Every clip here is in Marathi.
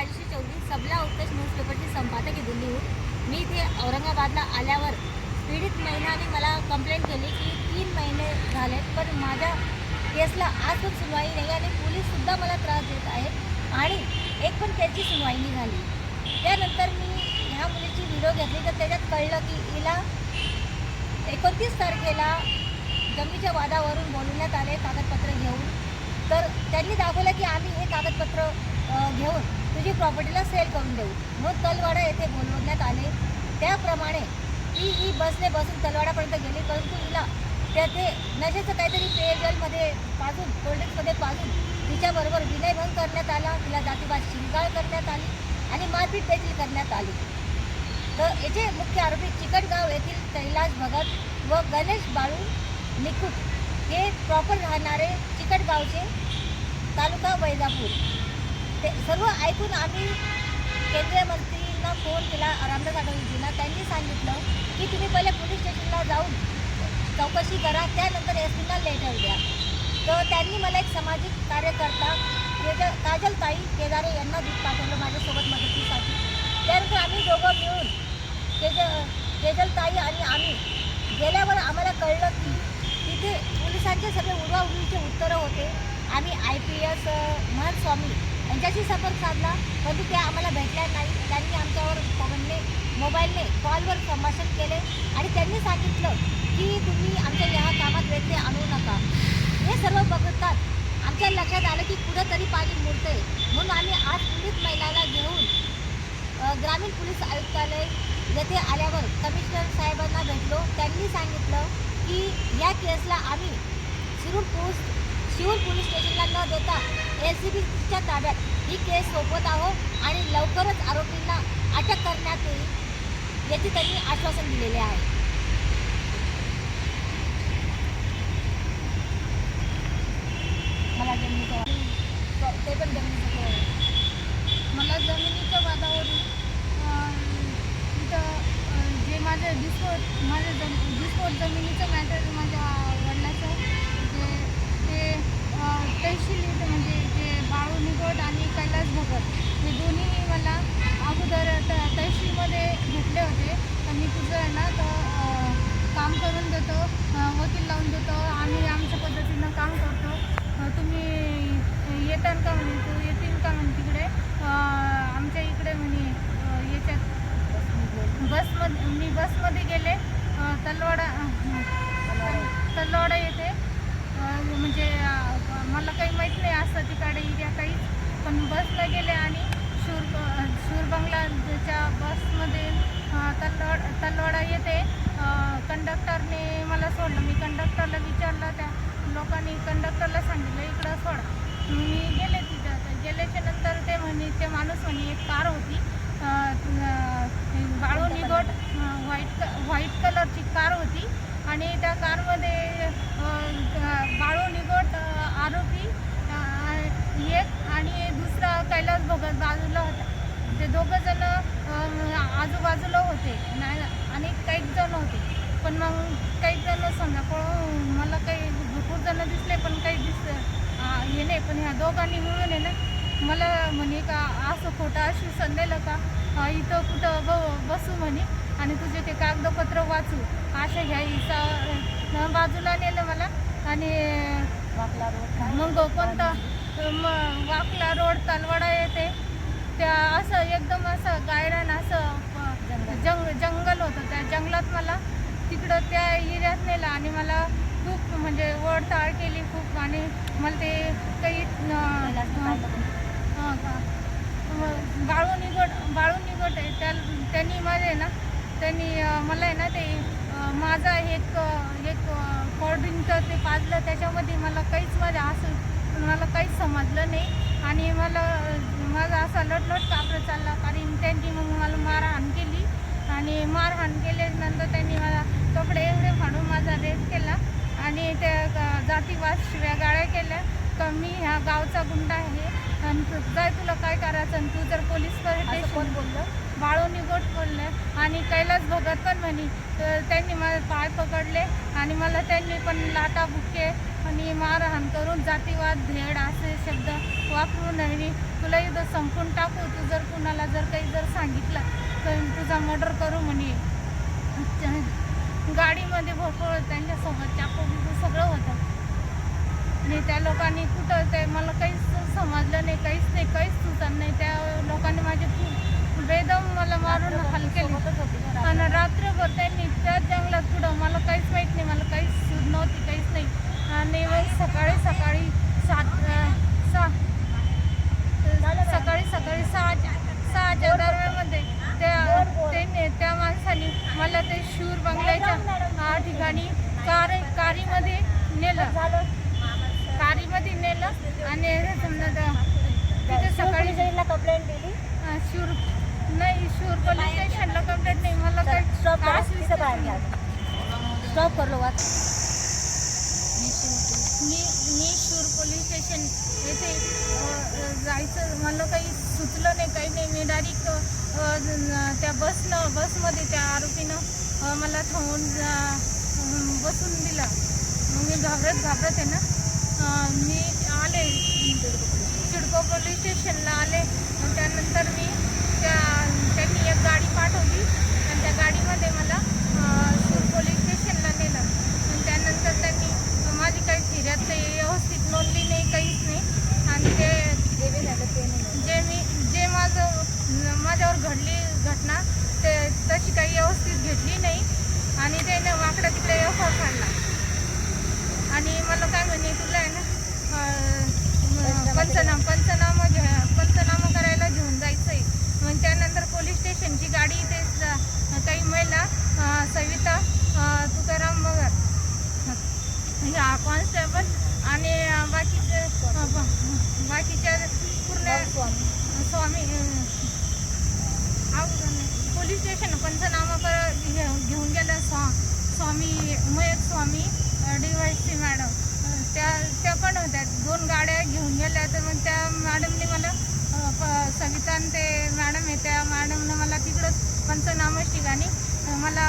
राजश्री चौधरी, सबला उत्कर्ष न्यूजपेपरची संपादक आहे दिल्लीहून. मी इथे औरंगाबादला आल्यावर पीडित महिलांनी मला कंप्लेंट केली की 3 महिने झाले पण माझ्या केसला आज पण सुनवाई नाही आणि पोलीससुद्धा मला त्रास देत आहेत आणि एक पण केसची सुनवाई नाही झाली. त्यानंतर मी ह्या मुलीची व्हिडिओ घेतली तर त्याच्यात कळलं की हिला 29 तारखेला जमिनीच्या वादावरून बोलवण्यात आले कागदपत्र घेऊन. तर त्यांनी दाखवलं की आम्ही हे कागदपत्र घेऊन तुझी प्रॉपर्टीला सेल करून देऊ म्हणून तलवाडा येथे बोलवण्यात आले. त्याप्रमाणे ही बसने बसून तलवाडापर्यंत गेली, परंतु हिला ते नशेचं काहीतरी पेयजलमध्ये पाजून कोल्ड्रिंक्समध्ये पाजून तिच्याबरोबर विनयभंग करण्यात आला, तिला जातीवाद शिंगाळ करण्यात आली आणि मारपीट देखील करण्यात आली. तर याचे मुख्य आरोपी चिकटगाव येथील कैलास भगत व गणेश बाळू निकुट हे प्रॉपर राहणारे चिकटगावचे, तालुका वैजापूर. ते सर्व ऐकून आम्ही केंद्रीय मंत्रींना फोन केला, रामदास आठवलेजींना. त्यांनी सांगितलं की तुम्ही पहिले पोलीस स्टेशनला जाऊन चौकशी करा, त्यानंतर एसपीला लेटर द्या. तर त्यांनी मला एक सामाजिक कार्यकर्ता काजलताई केदारे यांना दूध पाठवलं माझ्यासोबत मदतीसाठी. त्यानंतर आम्ही दोघं मिळून केजलताई आणि आम्ही गेल्यावर आम्हाला कळलं की तिथे पोलिसांचे सगळे उडवाउडवीचे उत्तरं होते. आम्ही IPS महंतस्वामी यांच्याशी संपर्क साधला, परंतु त्या आम्हाला भेटल्या नाही. त्यांनी आमच्यावर मोबाईलने कॉलवर संभाषण केले आणि त्यांनी सांगितलं की तुम्ही आमच्या ह्या कामात व्यत्यय आणू नका. हे सर्व बघतात आमच्या लक्षात आलं की कुठंतरी पाणी मुरतंय. म्हणून आम्ही आज पीडित महिलाला घेऊन ग्रामीण पोलीस आयुक्तालय येथे आल्यावर कमिशनर साहेबांना भेटलो. त्यांनी सांगितलं की या केसला आम्ही शिरूर पोलीस स्टेशनला न देता LCBच्या ताब्यात ही केस सोपवत आहोत आणि लवकरच आरोपींना अटक करण्यात येईल याची त्यांनी आश्वासन दिलेले आहे. मला जमिनीचं ते पण जमिनीचं मला जमिनीच्या वादावरून तिथं जे माझं डिस्पोट जमिनीचं मॅटर माझ्या वडिलाचं ते तहसील इथं म्हणजे जे बाळू निगोट आणि कैलास भगत हे दोन्ही मला अगोदर तहसीलमध्ये घेतले होते. तर मी तुझं आहे ना तर काम करून देतो, वकील लावून देतो, आम्ही आमच्या पद्धतीनं काम करतो, तुम्ही येताल का म्हणे, तू येतील का म्हणे तिकडे आमच्या इकडे म्हणे याच्यात मी बसमध्ये गेले तलवाडा येथे. म्हणजे मला काही माहीत नाही असं तिकडे एरिया काहीच, पण बसला गेले आणि शूर बंगलाच्या बसमध्ये तलवाडा येते कंडक्टरने मला सोडलं. मी कंडक्टरला विचारलं, त्या लोकांनी कंडक्टरला सांगितलं इकडं सोडा. मी गेले तिथं. गेल्याच्या नंतर ते माणूस म्हणे एक कार होती बाळू निगोट व्हाईट कलरची कार होती आणि त्या कारमध्ये बाळू निगोट आरोपी एक आणि दुसरा कैलास भगत बाजूला होता. ते दोघंजण आजूबाजूला होते आणि काही जण होते. पण मग काही जण समजा मला काही भरपूर जण दिसले पण काही हे नाही. पण ह्या दोघांनी मिळून आहे ना मला म्हणे का असं खोटं आश्वासन दिलं का इथं कुठं बसू म्हणे आणि तुझे ते कागदपत्र वाचू अशा ह्या बाजूला नेलं मला. आणि मग कोणता वाकला रोड तलवाडा येते त्या असं एकदम असं गायरान असं जंगल होतं. त्या जंगलात मला तिकडं त्या एरियात नेलं आणि मला खूप म्हणजे ओढताळ केली खूप. आणि मला ते काही बाळू निगोट आहे त्यांनी माझे ना मला आहे ना ते माझा एक कोल्ड्रिंकचं ते पाजलं, त्याच्यामध्ये मला काहीच मला काहीच समजलं नाही आणि माझा असा लटलट कापरं चालला. कारण त्यांनी मग मला मारहाण केली आणि मारहाण केल्यानंतर त्यांनी मला कपडे एवढे फाडून माझा रेप केला आणि त्या जातीवाद शिव्या गाळ्या केल्या. तर मी ह्या गावचा गुंडा आहे आणि जाय तुला काय करायचं आणि तू जर पोलीस स्टेशन बोललं. बाळू निगोट बोलले आणि कैलास भगत पण म्हणे. त्यांनी मला पाय पकडले आणि मला त्यांनी पण लाटा बुक्के आणि मारहाण करून जातीवाद भेड असे शब्द वापरून आणि तुला इथं संपून टाकू, तू जर कुणाला जर काही जर सांगितलं तर तुझा मर्डर करू म्हणे. गाडीमध्ये भरपूर त्यांच्यासोबत चाकू बिकू सगळं होतं. आणि त्या लोकांनी कुठं ते मला काहीच समजलं नाही, काहीच सुचत नाही. त्या लोकांनी माझे बेदम मला मारून हाल केले. आणि रात्रभर त्यांनी त्या जंगलात पुढं मला काहीच माहीत नाही, मला काहीच सूद नव्हती, काहीच नाही. आणि मग सकाळी सहाच्या दरम्यानमध्ये त्या माणसाने मला ते शूर बंगल्याच्या ठिकाणी कारीमध्ये नेलं आणि समजा तिथे सकाळी कंप्लेंट दिली. शूर पोलीस स्टेशनला कंप्लेंट नाही. मला काही स्टॉप करलो वाच. मी शूर पोलीस स्टेशन येथे जायचं मला काही सुचलं नाही, काही नाही. मी डायरेक्ट त्या बसमध्ये त्या आरोपीनं मला थांबून बसून दिला. मग मी घाबरत आहे ना, मी आले सिडको पोलीस स्टेशनला आले. मग त्यानंतर मी त्यांनी एक गाडी पाठवली आणि त्या गाडीमध्ये मला शूर पोलीस स्टेशनला नेलं. आणि त्यानंतर त्यांनी माझी काही फिर्याद काही व्यवस्थित नोंदली नाही, काहीच नाही. आणि जे माझ्यावर घडली घटना ते तशी काही व्यवस्थित घेतली नाही. आणि त्याने वाकडा तिकडे एफआर काढला. आणि मला काय म्हणे, तुला आहे ना पंचनामा करायला घेऊन जायचं आहे. मग त्यानंतर पोलीस स्टेशनची गाडी ते काही महिला सविता तुकाराम बगर ह्या कॉन्स्टेबल आणि बाकीच्या पूर्ण स्वामी पोलीस स्टेशन पंचनामा घेऊन गेल्या मयत स्वामी DYC मॅडम त्या पण होत्या. 2 गाड्या घेऊन गेल्या. तर मग त्या मॅडमने मला सविता आणि ते मॅडम आहे त्या मॅडमनं मला तिकडंच पंचनामाच ठिकाणी मला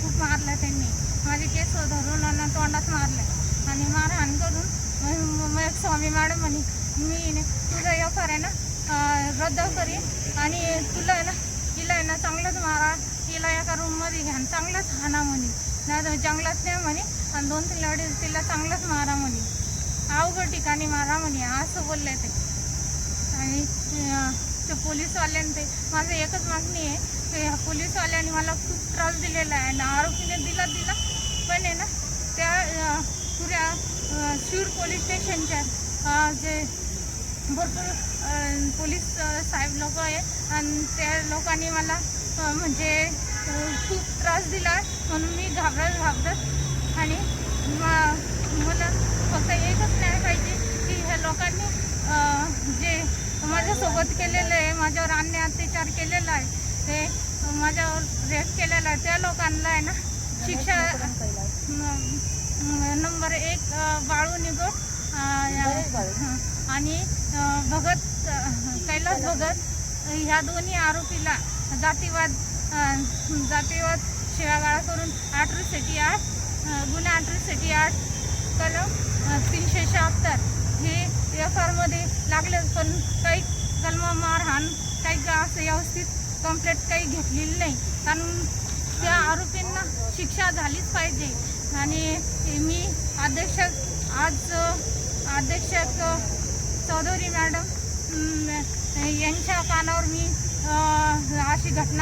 खूप मारलं. त्यांनी माझे केस धरून आणि तोंडात मारलं आणि मारहाण करून मग स्वामी मॅडम म्हणे, मी तुझा एफआर आहे ना रद्द करीन आणि तुला आहे ना तिला आहे ना चांगलंच मारा, तिला एका रूममध्ये घ्या, चांगलंच हाना म्हणे, नाही जंगलात नाही म्हणे, आणि 2-3 लढे तिला चांगलंच मारा म्हणे, अवघड ठिकाणी मारा म्हणे, असं बोलले ते. आणि ते पोलीसवाल्याने ते माझं एकच मागणी आहे की ह्या पोलीसवाल्याने मला खूप त्रास दिलेला आहे आणि आरोपीने दिला पण आहे ना त्या पुऱ्या शूर पोलीस स्टेशनच्या जे भरपूर पोलीस साहेब लोक आहे आणि त्या लोकांनी मला म्हणजे खूप त्रास दिला. म्हणून मी घाबरत आणि मला फक्त एकच न्याय पाहिजे की ह्या लोकांनी जे माझ्यासोबत केलेलं आहे, माझ्यावर अन्याय अत्याचार केलेला आहे, ते माझ्यावर रेप केलेला आहे, त्या लोकांना आहे ना शिक्षा. नंबर 1 बाळू निगोट आणि कैलास भगत ह्या दोन्ही आरोपीला जातीवाद शिवागाळा करून अॅट्रॉसिटी ॲक्ट गुन्हा अॅट्रॉसिटी ॲक्ट कलम 376 हे एफआरमध्ये लागले. पण काही कलम मारहाण काही असं व्यवस्थित कंप्लेंट काही घेतलेली नाही, कारण त्या आरोपींना शिक्षा झालीच पाहिजे. आणि मी अध्यक्ष चौधरी मॅडम यांच्या कानावर मी अशी घटना